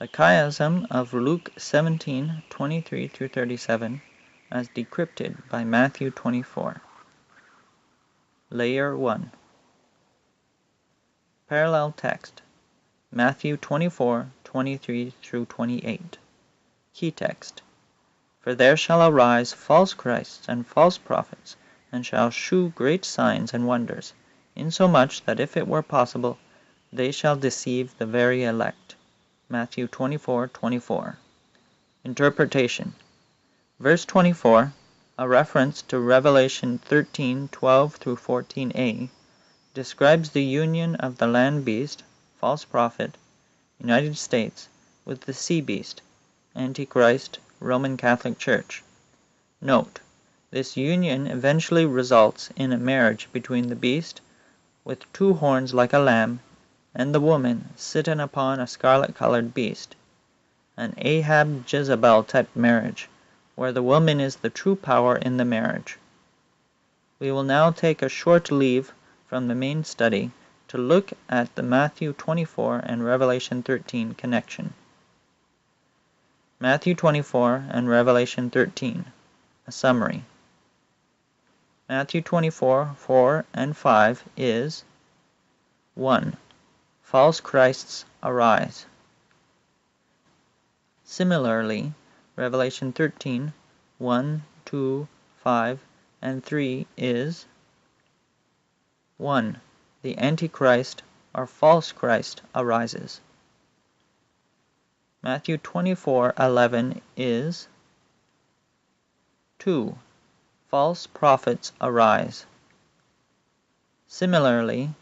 The chiasm of Luke 17:23-37 as decrypted by Matthew 24. Layer 1. Parallel text. Matthew 24:23-28. Key text. For there shall arise false Christs and false prophets, and shall shew great signs and wonders, insomuch that if it were possible, they shall deceive the very elect. Matthew 24:24. Interpretation. Verse 24, a reference to Revelation 13:12-14a, describes the union of the land beast, false prophet, United States, with the sea beast, Antichrist, Roman Catholic Church. Note, this union eventually results in a marriage between the beast, with two horns like a lamb, and the woman sitting upon a scarlet-colored beast, an Ahab-Jezebel type marriage, where the woman is the true power in the marriage. We will now take a short leave from the main study to look at the Matthew 24 and Revelation 13 connection. Matthew 24 and Revelation 13. A summary. Matthew 24:4 and 5 is 1. False Christs arise. Similarly, Revelation 13:1, 2, 5, and 3 is 1. The Antichrist or false Christ arises. Matthew 24:11 is 2. False prophets arise. Similarly,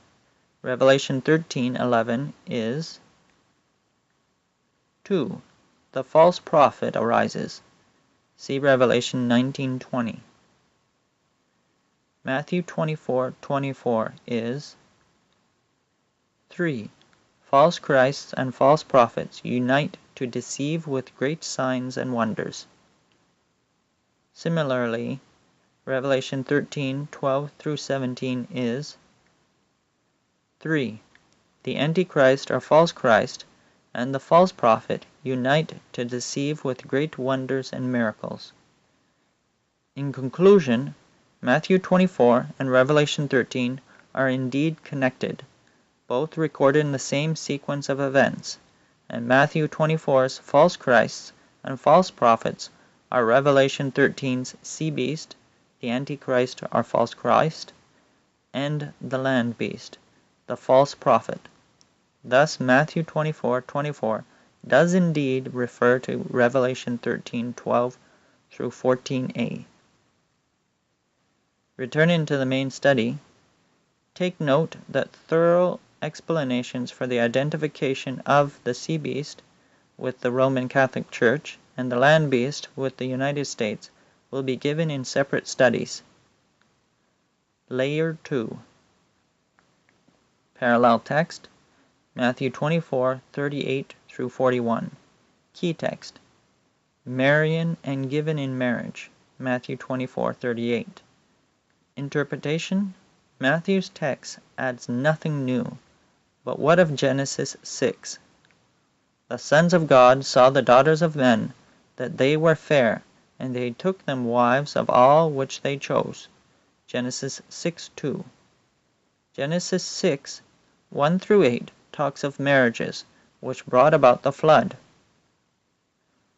Revelation 13:11 is 2. The false prophet arises. See Revelation 19:20. Matthew 24:24 is 3. False Christs and false prophets unite to deceive with great signs and wonders. Similarly, Revelation 13:12-17 is 3. The Antichrist or false Christ and the false prophet unite to deceive with great wonders and miracles. In conclusion, Matthew 24 and Revelation 13 are indeed connected, both recorded in the same sequence of events, and Matthew 24's false Christs and false prophets are Revelation 13's sea beast, the Antichrist or false Christ, and the land beast, the false prophet. Thus Matthew 24:24 does indeed refer to Revelation 13:12-14a. Returning to the main study, take note that thorough explanations for the identification of the sea beast with the Roman Catholic Church and the land beast with the United States will be given in separate studies. Layer 2. Parallel text, Matthew 24:38-41. Key text, Marian and given in marriage, Matthew 24:38. Interpretation, Matthew's text adds nothing new, but what of Genesis 6? The sons of God saw the daughters of men, that they were fair, and they took them wives of all which they chose. Genesis 6:2. Genesis 6:1-8 talks of marriages, which brought about the flood.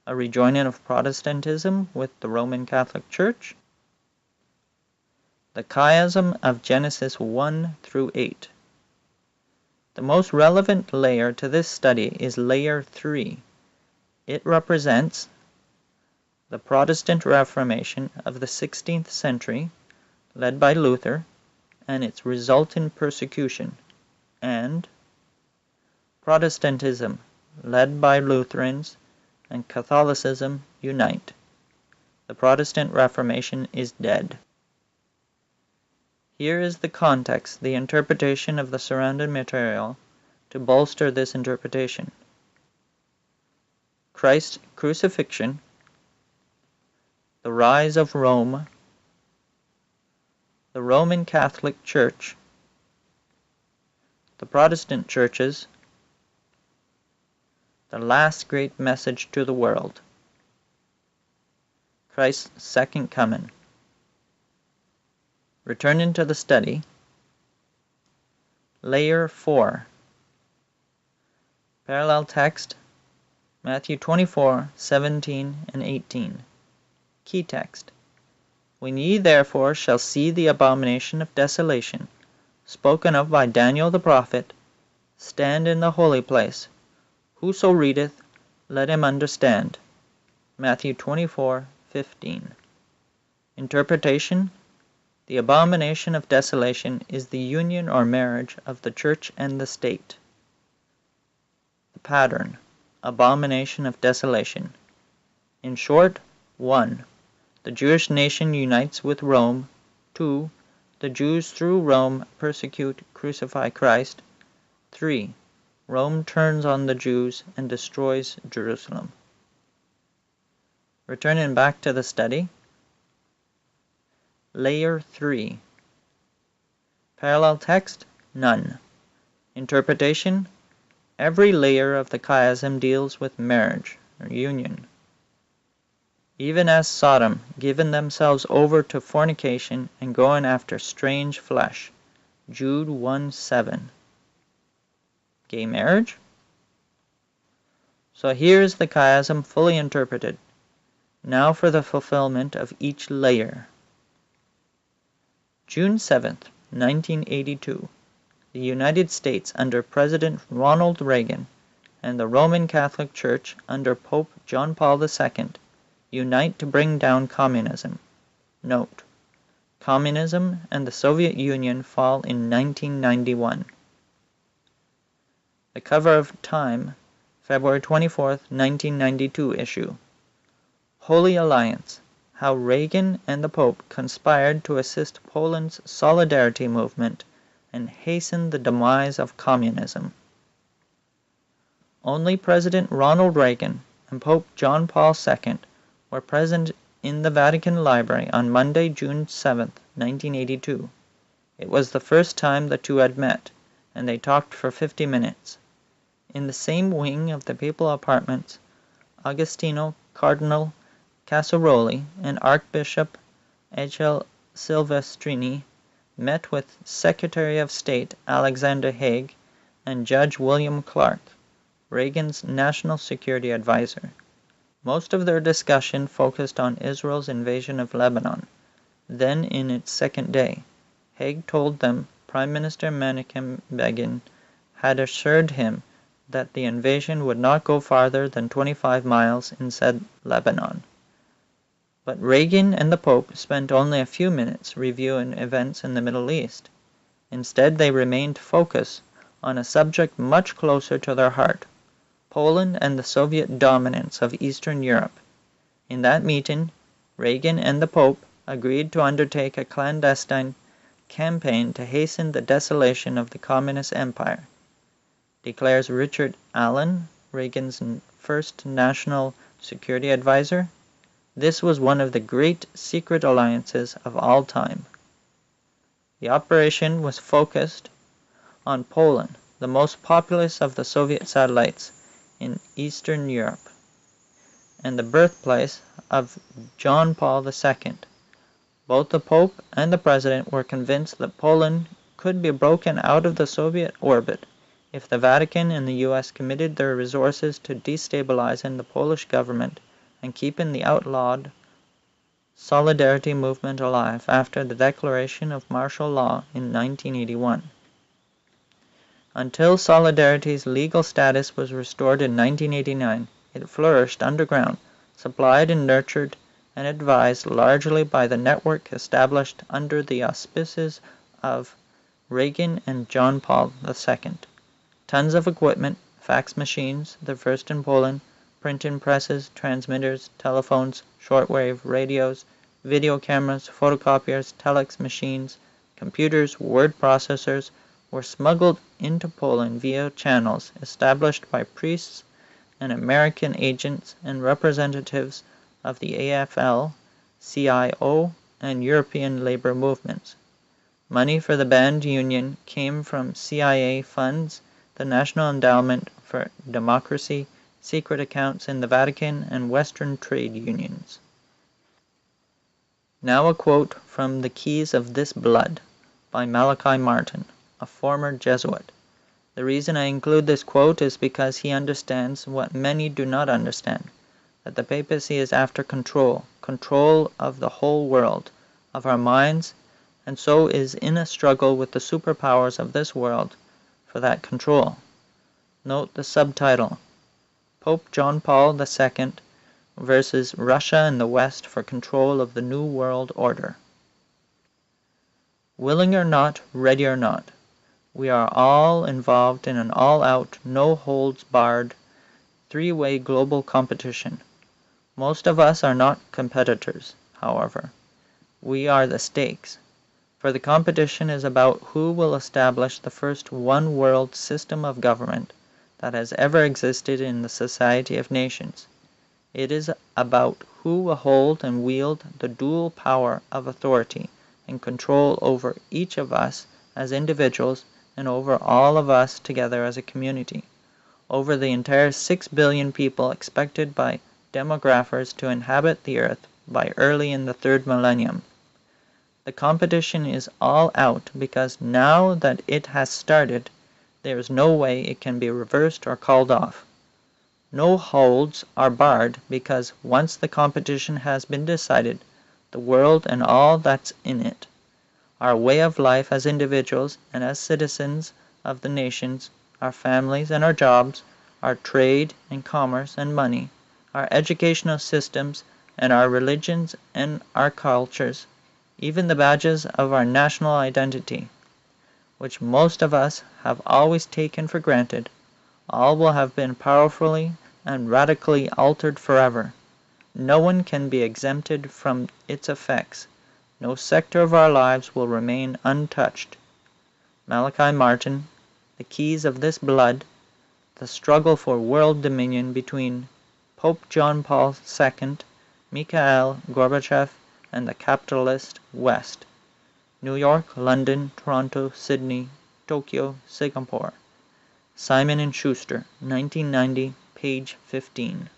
A rejoining of Protestantism with the Roman Catholic Church. The chiasm of Genesis 1-8. The most relevant layer to this study is Layer 3. It represents the Protestant Reformation of the 16th century, led by Luther, and its resultant persecution, and Protestantism, led by Lutherans, and Catholicism unite. The Protestant Reformation is dead. Here is the context, the interpretation of the surrounding material to bolster this interpretation. Christ's crucifixion, the rise of Rome, the Roman Catholic Church, the Protestant churches, the last great message to the world. Christ's second coming. Returning to the study. Layer 4. Parallel text, Matthew 24:17 and 18. Key text. When ye therefore shall see the abomination of desolation, spoken of by Daniel the prophet, stand in the holy place. Whoso readeth, let him understand. Matthew 24:15. Interpretation. The abomination of desolation is the union or marriage of the church and the state. The pattern. Abomination of desolation. In short, 1. The Jewish nation unites with Rome. 2. The Jews through Rome persecute, crucify Christ. 3. Rome turns on the Jews and destroys Jerusalem. Returning back to the study. Layer 3. Parallel text, none. Interpretation. Every layer of the chiasm deals with marriage or union. Even as Sodom, given themselves over to fornication and going after strange flesh. Jude 1:7. Gay marriage? So here is the chiasm fully interpreted. Now for the fulfillment of each layer. June 7th, 1982. The United States under President Ronald Reagan and the Roman Catholic Church under Pope John Paul II unite to bring down communism. Note: Communism and the Soviet Union fall in 1991. The cover of Time, February 24th, 1992 issue. Holy Alliance: How Reagan and the Pope conspired to assist Poland's Solidarity movement and hasten the demise of communism. Only President Ronald Reagan and Pope John Paul II were present in the Vatican Library on Monday, June 7, 1982. It was the first time the two had met, and they talked for 50 minutes. In the same wing of the papal apartments, Agostino Cardinal Casaroli and Archbishop Echel Silvestrini met with Secretary of State Alexander Haig and Judge William Clark, Reagan's national security advisor. Most of their discussion focused on Israel's invasion of Lebanon. Then, in its second day, Haig told them Prime Minister Menachem Begin had assured him that the invasion would not go farther than 25 miles in said Lebanon. But Reagan and the Pope spent only a few minutes reviewing events in the Middle East. Instead, they remained focused on a subject much closer to their heart: Poland and the Soviet dominance of Eastern Europe. In that meeting, Reagan and the Pope agreed to undertake a clandestine campaign to hasten the desolation of the Communist Empire, declares Richard Allen, Reagan's first national security advisor. This was one of the great secret alliances of all time. The operation was focused on Poland, the most populous of the Soviet satellites in Eastern Europe, and the birthplace of John Paul II. Both the Pope and the President were convinced that Poland could be broken out of the Soviet orbit if the Vatican and the U.S. committed their resources to destabilizing the Polish government and keeping the outlawed Solidarity movement alive after the declaration of martial law in 1981. Until Solidarity's legal status was restored in 1989, it flourished underground, supplied and nurtured and advised largely by the network established under the auspices of Reagan and John Paul II. Tons of equipment, fax machines, the first in Poland, printing presses, transmitters, telephones, shortwave radios, video cameras, photocopiers, telex machines, computers, word processors were smuggled into Poland via channels established by priests and American agents and representatives of the AFL, CIO, and European labor movements. Money for the banned union came from CIA funds, the National Endowment for Democracy, secret accounts in the Vatican, and Western trade unions. Now a quote from The Keys of This Blood by Malachi Martin, a former Jesuit. The reason I include this quote is because he understands what many do not understand, that the papacy is after control of the whole world, of our minds, and so is in a struggle with the superpowers of this world for that control. Note the subtitle, Pope John Paul II versus Russia and the West for control of the New World Order. Willing or not, ready or not, we are all involved in an all-out, no-holds-barred, three-way global competition. Most of us are not competitors, however. We are the stakes, for the competition is about who will establish the first one-world system of government that has ever existed in the Society of Nations. It is about who will hold and wield the dual power of authority and control over each of us as individuals and over all of us together as a community, over the entire 6 billion people expected by demographers to inhabit the earth by early in the third millennium. The competition is all out because now that it has started, there is no way it can be reversed or called off. No holds are barred because once the competition has been decided, the world and all that's in it, our way of life as individuals and as citizens of the nations, our families and our jobs, our trade and commerce and money, our educational systems and our religions and our cultures, even the badges of our national identity, which most of us have always taken for granted, all will have been powerfully and radically altered forever. No one can be exempted from its effects. No sector of our lives will remain untouched. Malachi Martin, The Keys of This Blood, The Struggle for World Dominion between Pope John Paul II, Mikhail Gorbachev, and the Capitalist West. New York, London, Toronto, Sydney, Tokyo, Singapore. Simon & Schuster, 1990, page 15.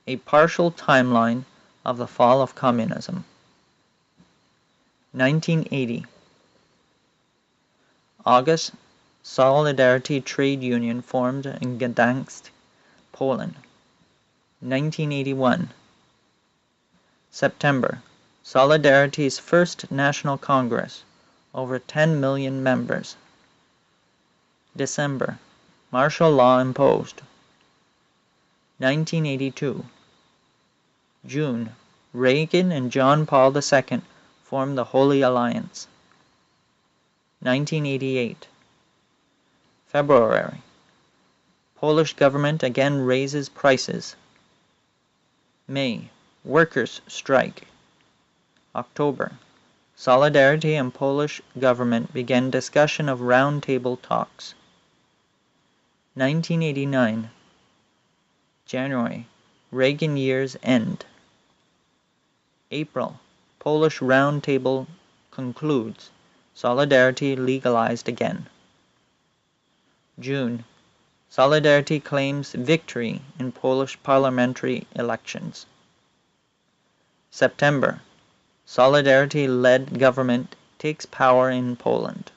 A partial timeline of the fall of communism. 1980. August, Solidarity Trade Union formed in Gdansk, Poland. 1981. September, Solidarity's first National Congress, over 10 million members. December, martial law imposed. 1982. June, Reagan and John Paul II formed the Holy Alliance. 1988. February, Polish government again raises prices. May, workers strike. October, Solidarity and Polish government began discussion of round-table talks. 1989. January, Reagan years end. April, Polish round table concludes. Solidarity legalized again. June, Solidarity claims victory in Polish parliamentary elections. September, Solidarity-led government takes power in Poland.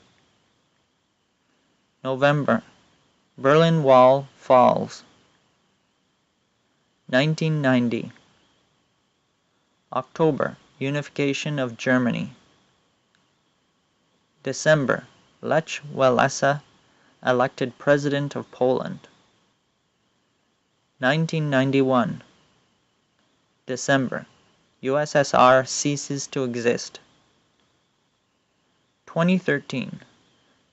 November, Berlin Wall falls. 1990. October, unification of Germany. December, Lech Walesa elected President of Poland. 1991. December, USSR ceases to exist. 2013.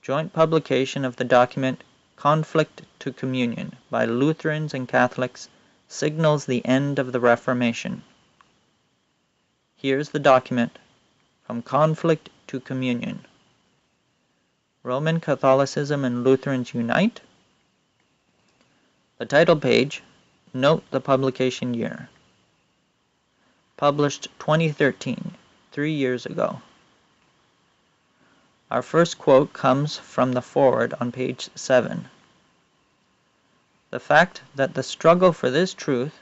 Joint publication of the document Conflict to Communion by Lutherans and Catholics signals the end of the Reformation. Here's the document, From Conflict to Communion. Roman Catholicism and Lutherans Unite. The title page, note the publication year. Published 2013, 3 years ago. Our first quote comes from the foreword on page 7. The fact that the struggle for this truth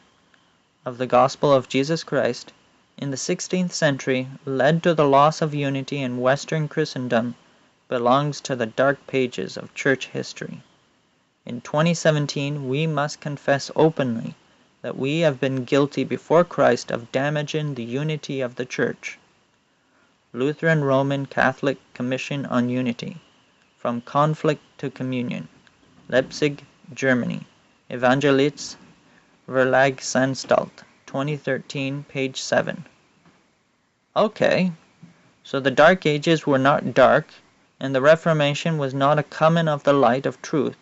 of the gospel of Jesus Christ in the 16th century led to the loss of unity in Western Christendom belongs to the dark pages of church history. In 2017, we must confess openly that we have been guilty before Christ of damaging the unity of the church. Lutheran Roman Catholic Commission on Unity, From Conflict to Communion, Leipzig, Germany, Evangelists Verlagsanstalt, 2013, page 7. Okay, so the Dark Ages were not dark, and the Reformation was not a coming of the light of truth,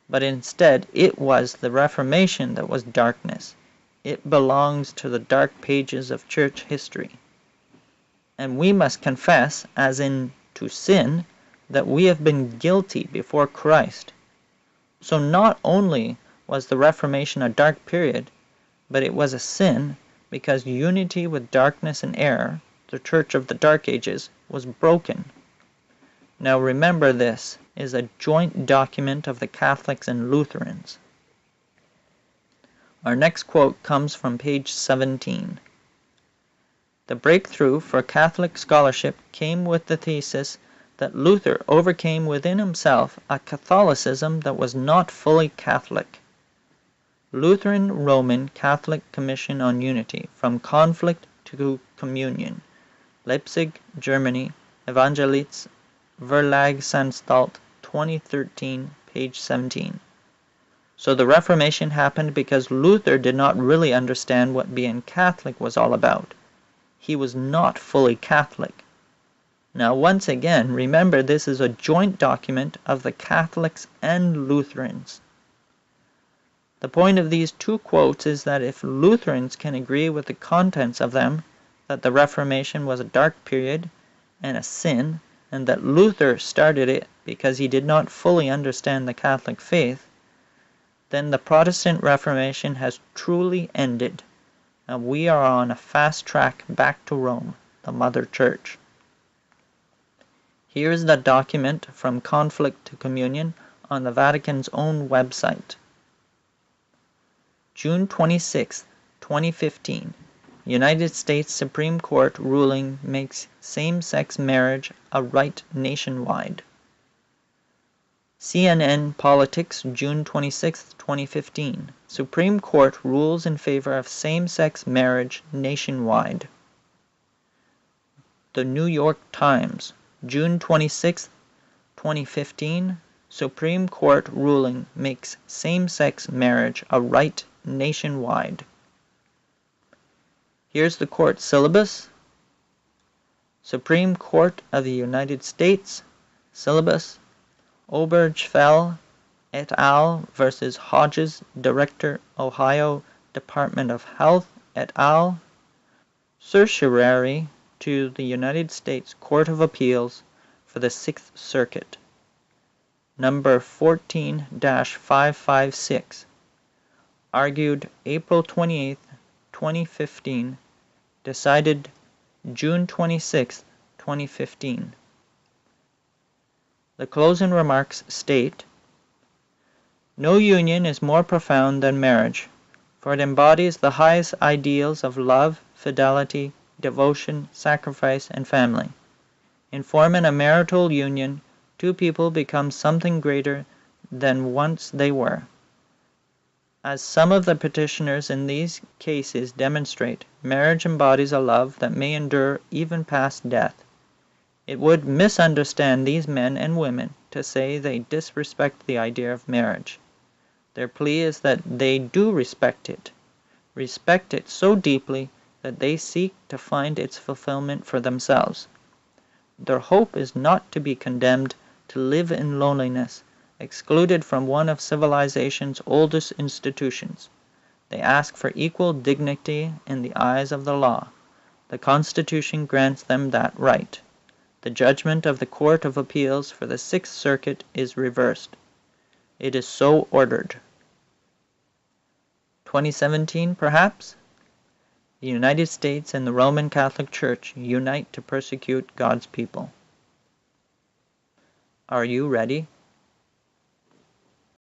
but instead it was the Reformation that was darkness. It belongs to the dark pages of church history. And we must confess, as in to sin, that we have been guilty before Christ. So not only was the Reformation a dark period, but it was a sin because unity with darkness and error, the Church of the Dark Ages, was broken. Now remember, this is a joint document of the Catholics and Lutherans. Our next quote comes from page 17. The breakthrough for Catholic scholarship came with the thesis that Luther overcame within himself a Catholicism that was not fully Catholic. Lutheran Roman Catholic Commission on Unity, From Conflict to Communion, Leipzig, Germany, Evangelists Verlagsanstalt, 2013, page 17. So the Reformation happened because Luther did not really understand what being Catholic was all about. He was not fully Catholic. Now once again, remember this is a joint document of the Catholics and Lutherans. The point of these two quotes is that if Lutherans can agree with the contents of them, that the Reformation was a dark period and a sin, and that Luther started it because he did not fully understand the Catholic faith, then the Protestant Reformation has truly ended, and we are on a fast track back to Rome, the Mother Church. Here is the document From Conflict to Communion on the Vatican's own website. June 26, 2015. United States Supreme Court ruling makes same-sex marriage a right nationwide. CNN Politics, June 26, 2015. Supreme Court rules in favor of same-sex marriage nationwide. The New York Times, June 26, 2015. Supreme Court ruling makes same-sex marriage a right nationwide. Here's the court syllabus. Supreme Court of the United States syllabus. Obergefell et al. Versus Hodges, Director, Ohio Department of Health et al. Certiorari to the United States Court of Appeals for the Sixth Circuit. Number 14-556. Argued April 28, 2015. Decided June 26, 2015. The closing remarks state, "No union is more profound than marriage, for it embodies the highest ideals of love, fidelity, devotion, sacrifice, and family. In forming a marital union, two people become something greater than once they were. As some of the petitioners in these cases demonstrate, marriage embodies a love that may endure even past death. It would misunderstand these men and women to say they disrespect the idea of marriage. Their plea is that they do respect it so deeply that they seek to find its fulfillment for themselves. Their hope is not to be condemned to live in loneliness, excluded from one of civilization's oldest institutions. They ask for equal dignity in the eyes of the law. The Constitution grants them that right. The judgment of the Court of Appeals for the Sixth Circuit is reversed. It is so ordered." 2017, perhaps? The United States and the Roman Catholic Church unite to persecute God's people. Are you ready?